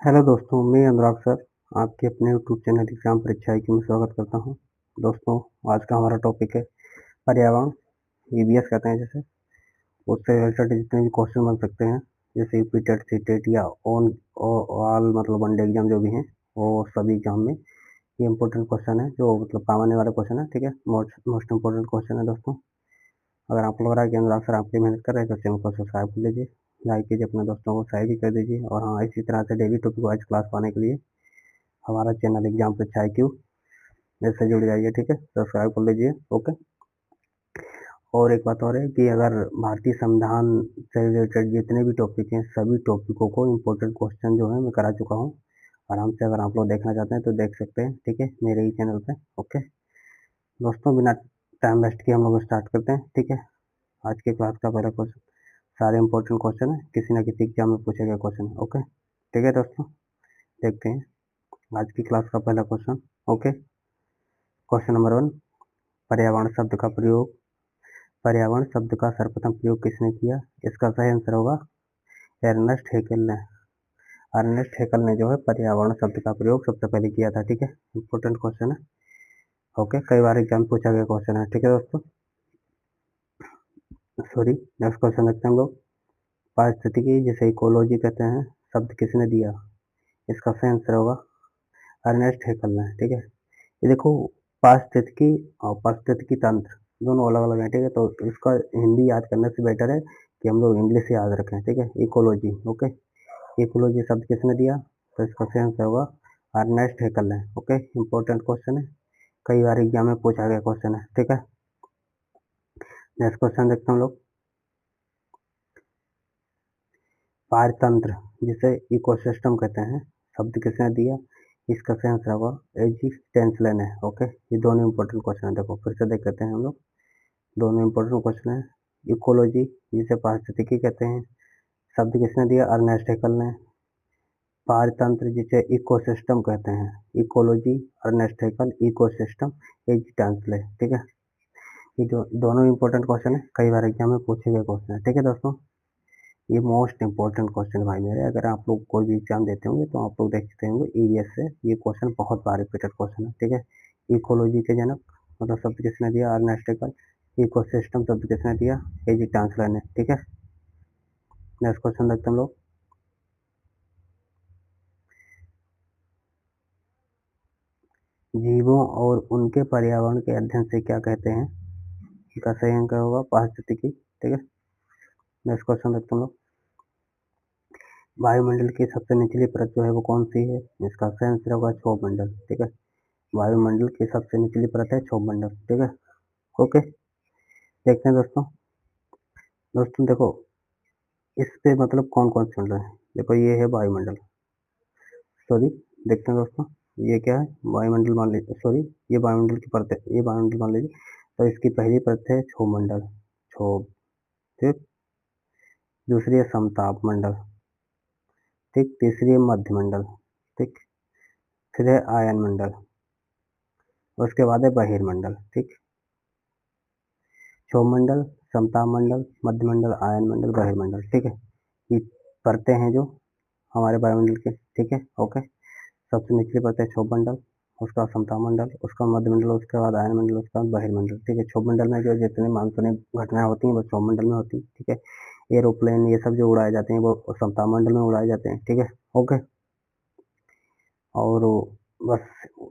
Hello दोस्तों, मैं अनुराग sir आपके अपने यूट्यूब चैनल एग्जाम परीक्षा की में स्वागत करता हूं। दोस्तों, आज का हमारा टॉपिक है पर्यावरण, ईवीएस कहते हैं जैसे। उससे रिलेटेड जितने भी क्वेश्चन बन सकते हैं, जैसे यूपी टेट, सी टेट या ऑल मतलब वनडे एग्जाम जो भी हैं, वो सभी एग्जाम में ये इंपॉर्टेंट क्वेश्चन है, जो मतलब काम आने वाला क्वेश्चन है। ठीक है, मोस्ट इंपॉर्टेंट क्वेश्चन है दोस्तों। अगर आपको लग रहा है कि अनुराग सर आपकी मेहनत कर रहे हैं तो चैनल को सब्सक्राइब कर लीजिए, लाइक कीजिए, अपने दोस्तों को शेयर भी कर दीजिए। और हाँ, इसी तरह से डेली टॉपिक वाइज क्लास पाने के लिए हमारा चैनल एग्जाम परीक्षा IQ इससे जुड़ जाइए। ठीक है, सब्सक्राइब कर लीजिए। ओके। और एक बात और है कि अगर भारतीय संविधान से रिलेटेड जितने भी टॉपिक हैं, सभी टॉपिकों को इम्पोर्टेंट क्वेश्चन जो है मैं करा चुका हूँ। आराम से अगर आप लोग देखना चाहते हैं तो देख सकते हैं। ठीक है, मेरे ही चैनल पे। ओके दोस्तों, बिना टाइम वेस्ट किए हम लोग स्टार्ट करते हैं। ठीक है, आज की क्लास का पहला क्वेश्चन, सारे इंपॉर्टेंट क्वेश्चन है, किसी न किसी एग्जाम में पूछे गए क्वेश्चन है। ओके, ठीक है दोस्तों, देखते हैं आज की क्लास का पहला क्वेश्चन। ओके, क्वेश्चन नंबर 1, पर्यावरण शब्द का प्रयोग। पर्यावरण शब्द का सर्वप्रथम प्रयोग किसने किया? इसका सही आंसर होगा एर्नेस्ट हेकेल ने। अर्नेस्ट हेकल ने जो है पर्यावरण शब्द का प्रयोग सबसे पहले किया था। ठीक है, इंपॉर्टेंट क्वेश्चन है। ओके, कई बार एग्जाम पूछा गया क्वेश्चन है। ठीक है दोस्तों, सॉरी, नेक्स्ट क्वेश्चन देखते हैं हम लोग। पारिस्थितिकी जिसे इकोलॉजी कहते हैं, शब्द किसने दिया? इसका सही आंसर होगा अर्नेस्ट हेकल ने। ठीक है, ये देखो, पारिस्थितिकी और पारिस्थितिकी तंत्र दोनों अलग अलग हैं। ठीक है, तो इसका हिंदी याद करने से बेटर है कि हम लोग इंग्लिश याद रखें। ठीक है, इकोलॉजी। ओके, इकोलॉजी शब्द किसने दिया? तो इसका सही आंसर होगा अर्नेस्ट हेकल ने। ओके, इंपॉर्टेंट क्वेश्चन है, कई बार एग्जाम में पूछा गया क्वेश्चन है। ठीक है, नेक्स्ट क्वेश्चन देखते हैं हम लोग। पारतंत्र जिसे इकोसिस्टम कहते हैं, शब्द किसने दिया? इसका सही आंसर होगा एजी टेंसले ने। ओके, ये दोनों इंपॉर्टेंट क्वेश्चन है। देखो फिर से देख लेते हैं हम लोग, दोनों इंपॉर्टेंट क्वेश्चन है। इकोलॉजी जिसे पारिस्थितिकी कहते हैं, शब्द किसने दिया? अर्नेस्ट हेकल ने। पारतंत्र जिसे इकोसिस्टम कहते हैं, इकोलॉजी अर्नेस्ट हेकल, इकोसिस्टम एजी टेंसले। ठीक है, ये जो दोनों इंपॉर्टेंट क्वेश्चन है, कई बार एग्जाम में पूछे गए क्वेश्चन है। ठीक है दोस्तों, ये मोस्ट इंपॉर्टेंट क्वेश्चन भाई मेरे, अगर आप लोग कोई भी एग्जाम देते होंगे तो आप लोग देखते होंगे ईवीएस से ये क्वेश्चन बहुत बार रिपीटेड क्वेश्चन है। ठीक है, इकोलॉजी के जनक मतलब शब्द किसने दिया? Ernest Haeckel. इकोसिस्टम शब्द किसने दिया? एजी टांसलर ने। ठीक है, नेक्स्ट क्वेश्चन देखते हैं हम लोग। जीवों और उनके पर्यावरण के अध्ययन से क्या कहते हैं? इसका सही आंसर होगा पारिस्थितिकी। ठीक है, नेक्स्ट क्वेश्चन देखते हैं हम लोग। वायुमंडल की सबसे निचली परत जो है वो कौन सी है? इसका सही आंसर होगा क्षोभमंडल। ठीक है, वायुमंडल की सबसे निचली परत है क्षोभमंडल। ठीक है, ओके, देखते हैं दोस्तों। दोस्तों देखो, इस पे मतलब कौन कौन चल रहा है। देखो ये है वायुमंडल, सॉरी, देखते हैं दोस्तों, ये क्या है? वायुमंडल मान लीजिए, सॉरी, ये वायुमंडल की परत है, ये वायुमंडल मान लीजिए। तो इसकी पहली परत है क्षोभमंडल, क्षोभ। ठीक, दूसरी है समताप मंडल। ठीक, तीसरी है मध्यमंडल। ठीक, फिर है आयन मंडल, उसके बाद है बहिर्मंडल। ठीक, क्षोभमंडल, समताप मंडल, मध्यमंडल, आयन मंडल, बहिर्मंडल। ठीक है, ये परतें हैं जो हमारे वायुमंडल के। ठीक है, ओके, सबसे निचली परत है क्षोभमंडल, उसका बाद समताप मंडल, उसका मध्यमंडल, उसके बाद आयन मंडल, उसके बाद बहिर्मंडल। ठीक है, क्षोभमंडल में जो जितनी मानसूनी घटनाएं होती हैं वो क्षोभमंडल में होती हैं। ठीक है, एरोप्लेन ये सब जो उड़ाए जाते हैं वो समताप मंडल में उड़ाए जाते हैं। ठीक है, ओके, और बस,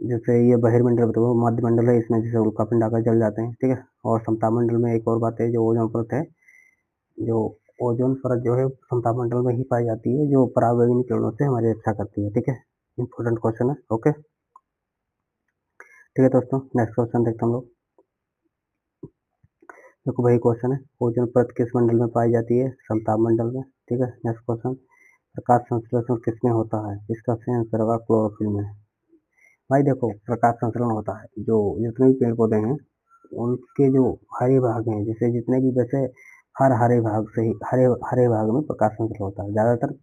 जैसे ये बहिर्मंडल बताओ, मध्यमंडल है, इसमें जैसे उल्कापिंड आकर जल जाते हैं। ठीक है, और समताप मंडल में एक और बात है, जो ओजोन परत है, जो ओजोन परत जो है समताप मंडल में ही पाई जाती है, जो पराबैंगनी किरणों से हमारी रक्षा करती है। ठीक है, इंपॉर्टेंट क्वेश्चन है। ओके, ठीक है दोस्तों, नेक्स्ट क्वेश्चन देखते हम लोग। देखो वही क्वेश्चन है, ओजोन परत किस मंडल में पाई जाती है? समताप मंडल में। ठीक है, नेक्स्ट क्वेश्चन, प्रकाश संश्लेषण किसमें होता है? इसका सही आंसर होगा क्लोरोफिल में। भाई देखो, प्रकाश संश्लेषण होता है, जो जितने भी पेड़ पौधे हैं उनके जो हरे भाग हैं, जैसे जितने भी, वैसे हर हरे भाग से ही हरे हरे भाग में प्रकाश संश्लेषण होता है, ज्यादातर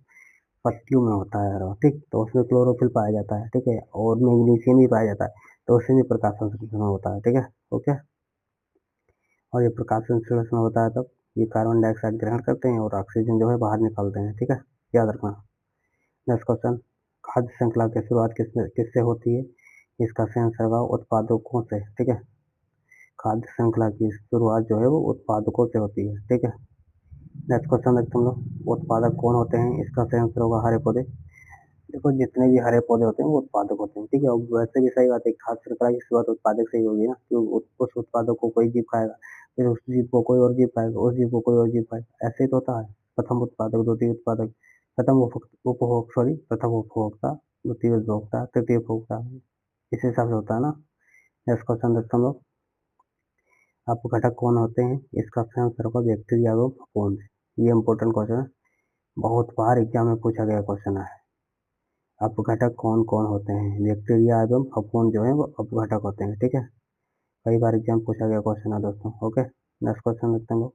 पत्तियों में होता है हरा। ठीक, तो उसमें क्लोरोफिल पाया जाता है। ठीक है, और मैग्नीशियम भी पाया जाता है, तो उससे भी प्रकाश संश्लेषण होता है। ठीक है, ओके, और ये प्रकाश संश्लेषण होता है तब ये कार्बन डाइऑक्साइड ग्रहण करते हैं और ऑक्सीजन जो है बाहर निकालते हैं। ठीक है, याद रखना। नेक्स्ट क्वेश्चन, खाद्य श्रृंखला की शुरुआत किससे होती है? इसका सही आंसर होगा उत्पादकों से। ठीक है, खाद्य श्रृंखला की शुरुआत जो है वो उत्पादकों से होती है। ठीक है, नेक्स्ट क्वेश्चन देखते हम लोग। उत्पादक कौन होते हैं? इसका सही आंसर होगा हरे पौधे। देखो जितने भी हरे पौधे होते हैं वो उत्पादक होते हैं। ठीक है, और वैसे भी सही बात है, खाद्य श्रृंखला की शुरुआत उत्पादक से ही होगी ना, क्योंकि उस उत्पादक को कोई जीव खाएगा, फिर उस जीव को कोई और जीव खाएगा, उस जीव को कोई और जीव खाएगा, ऐसे ही तो होता है। प्रथम उत्पादक, द्वितीय उत्पादक, प्रथम उपभोक्ता, द्वितीय उपभोक्ता, तृतीय उपभोक्ता, इस हिसाब से होता है ना। नेक्स्ट क्वेश्चन देखते हम लोग। अपघटक कौन होते हैं? इसका सही आंसर होगा बैक्टीरिया एवं फफूंद। ये इंपॉर्टेंट क्वेश्चन है, बहुत बार एग्जाम में पूछा गया क्वेश्चन है। अपघटक कौन कौन होते हैं? बैक्टीरिया एवं फफूंद जो है वो अपघटक होते हैं। ठीक है, कई बार एग्जाम पूछा गया क्वेश्चन है दोस्तों। ओके, नेक्स्ट क्वेश्चन देखते हैं लोग।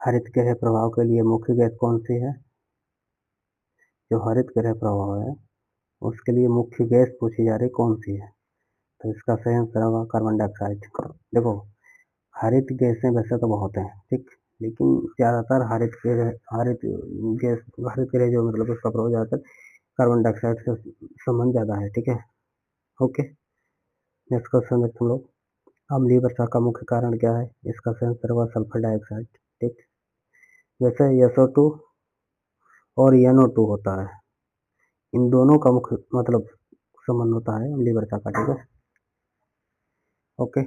हरित गृह प्रभाव के लिए मुख्य गैस कौन सी है? जो हरित गृह प्रभाव है उसके लिए मुख्य गैस पूछी जा रही कौन सी है? तो इसका सही आंसर होगा कार्बन डाइऑक्साइड। देखो हरित गैसें वैसे तो बहुत हैं, ठीक, लेकिन ज्यादातर हरित गृह जो मतलब उसका प्रभाव ज्यादातर कार्बन डाइऑक्साइड से संबंध ज्यादा है। ठीक है, ओके, नेक्स्ट क्वेश्चन देखते हम लोग। अम्लीय वर्षा का मुख्य कारण क्या है? इसका सही आंसर होगा सल्फर डाइऑक्साइड। ठीक, वैसे SO2 और NO2 होता है, इन दोनों का मुख्य मतलब संबंध होता है अम्लीय वर्षा का। ठीक है, ओके,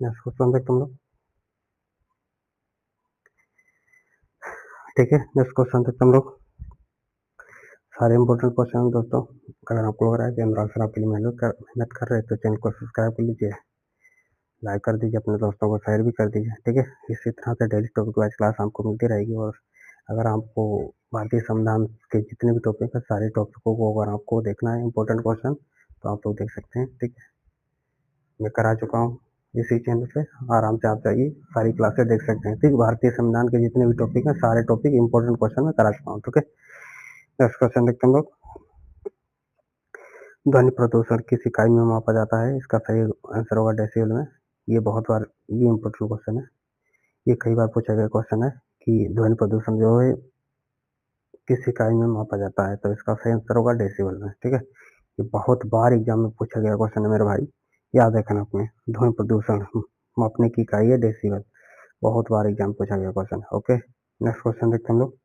नेक्स्ट क्वेश्चन देखते हम लोग। ठीक है, नेक्स्ट क्वेश्चन देखते हम लोग। सारे इंपॉर्टेंट क्वेश्चन हैं दोस्तों। अगर आपको लग रहा है कि अनुराग सर आपके लिए मेहनत कर रहे हैं तो चैनल को सब्सक्राइब कर लीजिए, लाइक कर दीजिए, अपने दोस्तों को शेयर भी कर दीजिए। ठीक है, इसी तरह से डेली टॉपिक वाइज क्लास आपको मिलती रहेगी। और अगर आपको भारतीय संविधान के जितने भी टॉपिक है सारे टॉपिकों को अगर आपको देखना है इंपॉर्टेंट क्वेश्चन तो आप लोग देख सकते हैं। ठीक है, मैं करा चुका हूँ इसी चैनल पे, आराम से आप जाइए सारी क्लासेस देख सकते हैं। ठीक, भारतीय संविधान के जितने भी टॉपिक हैं सारे टॉपिक इंपॉर्टेंट क्वेश्चन मैं करा चुका हूँ। ठीक है, नेक्स्ट क्वेश्चन देखते हैं हम लोग। ध्वनि प्रदूषण किस इकाई में मापा जाता है? इसका सही आंसर होगा डेसिबल में। ये बहुत बार ये इंपॉर्टेंट क्वेश्चन है, ये कई बार पूछा गया क्वेश्चन है कि ध्वनि प्रदूषण जो है किस इकाई में मापा जाता है, तो इसका सही आंसर होगा डेसिबल में। ठीक है, ये बहुत बार एग्जाम में पूछा गया क्वेश्चन है मेरे भाई, याद रखना अपने। ध्वनि प्रदूषण मापने की इकाई है डेसिबल, बहुत बार एग्जाम पूछा गया क्वेश्चन। ओके, नेक्स्ट क्वेश्चन देखते हम लोग।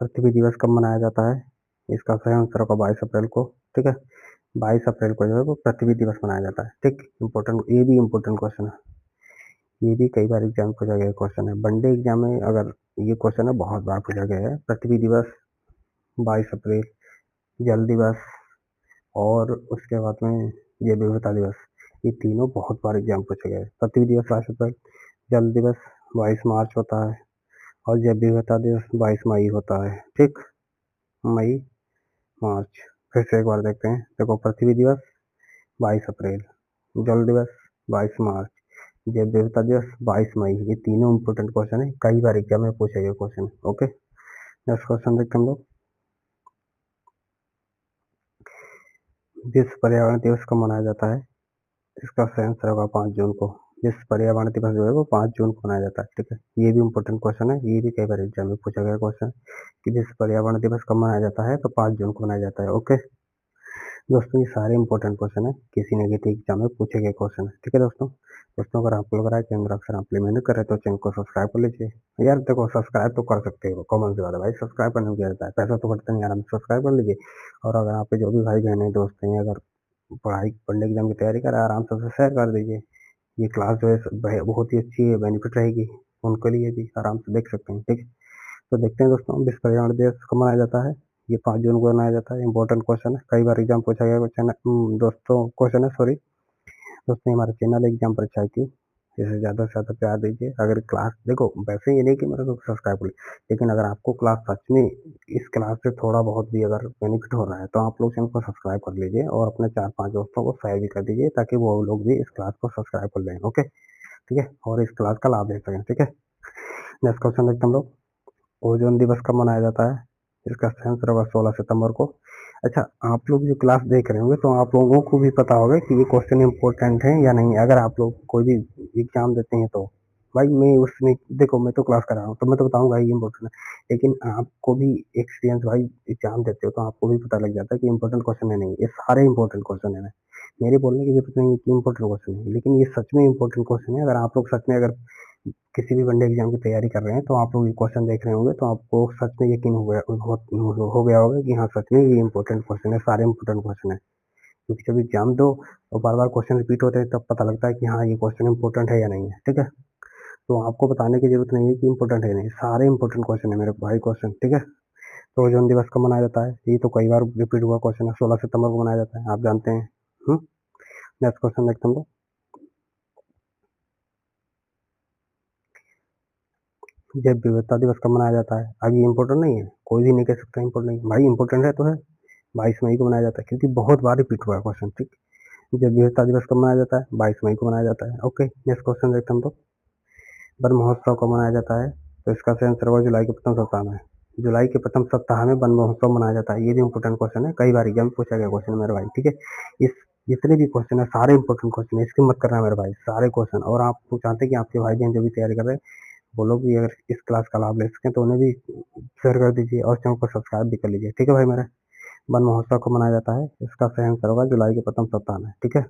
पृथ्वी दिवस कब मनाया जाता है? इसका सही आंसर होगा 22 अप्रैल को। ठीक है, 22 अप्रैल को जो है वो पृथ्वी दिवस मनाया जाता है। ठीक, इम्पोर्टेंट, ये भी इम्पोर्टेंट क्वेश्चन है, ये भी कई बार एग्जाम पूछा गया क्वेश्चन है। वनडे एग्जाम में अगर ये क्वेश्चन है बहुत बार पूछा गया है। पृथ्वी दिवस, 22 अप्रैल, जल दिवस और उसके बाद में जैव विविधता दिवस, ये तीनों बहुत बार एग्जाम पूछे गए। पृथ्वी दिवस 22 अप्रैल, जल दिवस 22 मार्च होता है और जैव विविधता दिवस 22 मई होता है। ठीक, मई मार्च, फिर से एक बार देखते हैं। देखो पृथ्वी दिवस 22 अप्रैल, जल दिवस 22 मार्च, जैव विविधता दिवस 22 मई, ये तीनों इंपोर्टेंट क्वेश्चन है, कई बार एग्जाम में पूछे गए क्वेश्चन। ओके, नेक्स्ट क्वेश्चन देखते हम लोग। विश्व पर्यावरण दिवस कब मनाया जाता है? इसका सही आंसर होगा 5 जून को। विश्व पर्यावरण दिवस जो है वो 5 जून को मनाया जाता है। ठीक है, ये भी इंपॉर्टेंट क्वेश्चन है, ये भी कई बार एग्जाम में पूछा गया क्वेश्चन कि विश्व पर्यावरण दिवस कब मनाया जाता है, तो 5 जून को मनाया जाता है। ओके दोस्तों, ये सारे इंपॉर्टेंट क्वेश्चन है, किसी न किसी एग्जाम में पूछे गए क्वेश्चन है। ठीक है दोस्तों, अगर आपको लग रहा है कि अनुराग सर आप मेहनत कर रहे हैं तो चैनल को सब्सक्राइब कर लीजिए। यार देखो सब्सक्राइब तो कर सकते हो, कॉमन सी बात है भाई, सब्सक्राइब करने में क्या रहता है, पैसा तो कटता नहीं, आराम से सब्सक्राइब कर लीजिए। और अगर आपके जो भी भाई बहन है दोस्त हैं, अगर पढ़ने एग्जाम की तैयारी कर रहे हैं, आराम से उसे शेयर कर दीजिए। ये क्लास जो है बहुत ही अच्छी है, बेनिफिट रहेगी उनके लिए भी, आराम से देख सकते हैं। ठीक है, तो देखते हैं दोस्तों, विश्व पर्यावरण दिवस कब मनाया जाता है? ये 5 जून को मनाया जाता है। इंपॉर्टेंट क्वेश्चन है, कई बार एग्जाम पूछा गया क्वेश्चन है दोस्तों, क्वेश्चन है सॉरी दोस्तों। हमारा चैनल एग्जाम परीक्षा की, इसे ज़्यादा से ज़्यादा प्यार दीजिए। अगर क्लास देखो वैसे ये नहीं कि मेरे को सब्सक्राइब करिए, लेकिन अगर आपको क्लास सच में इस क्लास से थोड़ा बहुत भी अगर बेनिफिट हो रहा है तो आप लोग चैनल को सब्सक्राइब कर लीजिए और अपने 4-5 दोस्तों को शेयर भी कर दीजिए ताकि वो लोग भी इस क्लास को सब्सक्राइब कर लें। ओके, ठीक है, और इस क्लास का लाभ ले सकें। ठीक है, नेक्स्ट क्वेश्चन देखते हम लोग। ओजोन दिवस कब मनाया जाता है? इसका आंसर होगा 16 सितंबर को। अच्छा, आप लोग जो क्लास देख रहे होंगे तो आप लोगों को भी पता होगा कि ये क्वेश्चन इम्पोर्टेंट है या नहीं। अगर आप लोग कोई भी एग्जाम देते हैं तो भाई मैं उसमें देखो, मैं तो क्लास कर रहा हूँ तो मैं तो बताऊंगा ये इम्पोर्टेंट है, लेकिन आपको भी एक्सपीरियंस भाई, एग्जाम देते हो तो आपको भी पता लग जाता है कि इम्पोर्टेंट क्वेश्चन है नहीं। ये सारे इम्पोर्टेंट क्वेश्चन है, मेरे बोलने की जरूरत नहीं है कि इम्पोर्टेंट क्वेश्चन है, लेकिन ये सच में इम्पोर्टेंट क्वेश्चन है। अगर आप लोग सच में अगर किसी भी वनडे एग्जाम की तैयारी कर रहे हैं तो आप लोग ये क्वेश्चन देख रहे होंगे तो आपको सच में यकीन हो गया होगा कि हाँ सच में ये इंपॉर्टेंट क्वेश्चन है, सारे इंपॉर्टेंट क्वेश्चन है। क्योंकि जब एग्जाम दो और बार बार क्वेश्चन रिपीट होते हैं तब पता लगता है कि हाँ ये क्वेश्चन इंपॉर्टेंट है या नहीं है। ठीक है, तो आपको बताने की जरूरत नहीं है कि इंपॉर्टेंट है नहीं, सारे इंपॉर्टेंट क्वेश्चन है मेरे भाई क्वेश्चन। ठीक है, तो ओजोन दिवस कब मनाया जाता है, ये तो कई बार रिपीट हुआ क्वेश्चन है, 16 सितंबर को मनाया जाता है, आप जानते हैं। नेक्स्ट क्वेश्चन देखते हैं। जैव विविधता दिवस कब मनाया जाता है, अब ये इम्पोर्टेंट नहीं है, कोई भी नहीं कह सकता इम्पोर्टेंट नहीं भाई, इम्पोर्टेंट है तो है। 22 मई को मनाया जाता है, क्योंकि बहुत बार रिपीट हुआ है क्वेश्चन। ठीक, जैव विविधता दिवस कब मनाया जाता है, 22 मई को मनाया जाता है। ओके, नेक्स्ट क्वेश्चन देखते हैं। तो वन महोत्सव कब मनाया जाता है, तो इसका सही आंसर होगा जुलाई के प्रथम सप्ताह में। जुलाई के प्रथम सप्ताह में वन महोत्सव मनाया जाता है, ये भी इंपॉर्टेंट क्वेश्चन है, कई बार एग्जाम में पूछा गया क्वेश्चन है मेरे भाई। ठीक है, इस जितने भी क्वेश्चन है सारे इंपॉर्टेंट क्वेश्चन है, इसकी मत करना मेरे भाई, सारे क्वेश्चन। और आप चाहते हैं कि आपके भाई बहन जो भी तैयारी कर रहे हैं वो लोग भी अगर इस क्लास का लाभ ले सकें तो उन्हें भी शेयर कर दीजिए और चैनल को सब्सक्राइब भी कर लीजिए। ठीक है भाई मेरे, वन महोत्सव को मनाया जाता है, इसका सही आंसर होगा जुलाई के प्रथम सप्ताह में। ठीक है,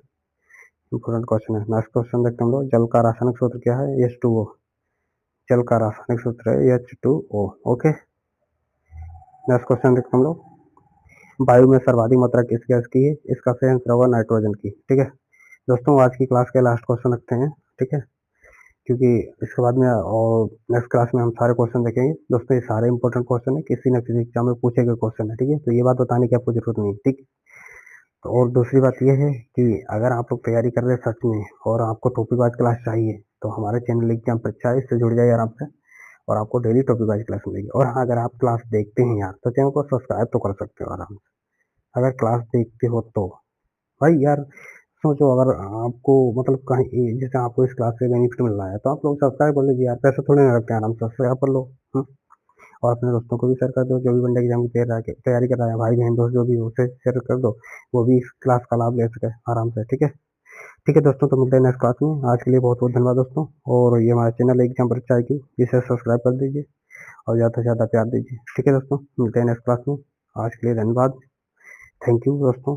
इंपॉर्टेंट क्वेश्चन है। नेक्स्ट क्वेश्चन देखते हैं हम लोग, जल का रासायनिक सूत्र क्या है, H2O। जल का रासायनिक सूत्र है H2O। ओके, नेक्स्ट क्वेश्चन देखते हैं हम लोग, वायु में सर्वाधिक मात्रा किस गैस की है, इसका सही आंसर होगा नाइट्रोजन की। ठीक है दोस्तों, आज की क्लास के लास्ट क्वेश्चन रखते हैं। ठीक है, क्योंकि इसके बाद में और नेक्स्ट क्लास में हम सारे क्वेश्चन देखेंगे। दोस्तों ये सारे इंपॉर्टेंट क्वेश्चन है, किसी न किसी एग्जाम में पूछे गए क्वेश्चन है। ठीक है, तो ये बात बताने की आपको जरूरत नहीं है। ठीक, तो और दूसरी बात ये है कि अगर आप लोग तैयारी कर रहे हैं सच में और आपको टॉपिक वाइज क्लास चाहिए तो हमारे चैनल एग्जाम परीक्षा है, इससे जुड़ जाइए आराम से, और आपको डेली टॉपिक वाइज क्लास मिलेगी। और हाँ, अगर आप क्लास देखते हैं यार तो चैनल को सब्सक्राइब तो कर सकते हो आराम से, अगर क्लास देखते हो तो। भाई यार सोचो, अगर आपको मतलब कहीं जैसे आपको इस क्लास से बेनिफिट मिल रहा है तो आप लोग सब्सक्राइब कर लीजिए यार, पैसा थोड़े ना रखते हैं, आराम से सब्सक्राइब कर लो। और अपने दोस्तों को भी शेयर कर दो, जो भी वनडे एग्जाम की तैयारी कर रहा है, भाई बहन दोस्त जो भी हो उसे शेयर कर दो, वो भी इस क्लास का लाभ ले सके आराम से। ठीक है, ठीक है दोस्तों, तो मिलते हैं नेक्स्ट क्लास में। आज के लिए बहुत बहुत धन्यवाद दोस्तों, और ये हमारा चैनल एग्जाम परीक्षा की, इसे सब्सक्राइब कर दीजिए और ज़्यादा से ज़्यादा प्यार दीजिए। ठीक है दोस्तों, मिलते हैं नेक्स्ट क्लास में। आज के लिए धन्यवाद, थैंक यू दोस्तों।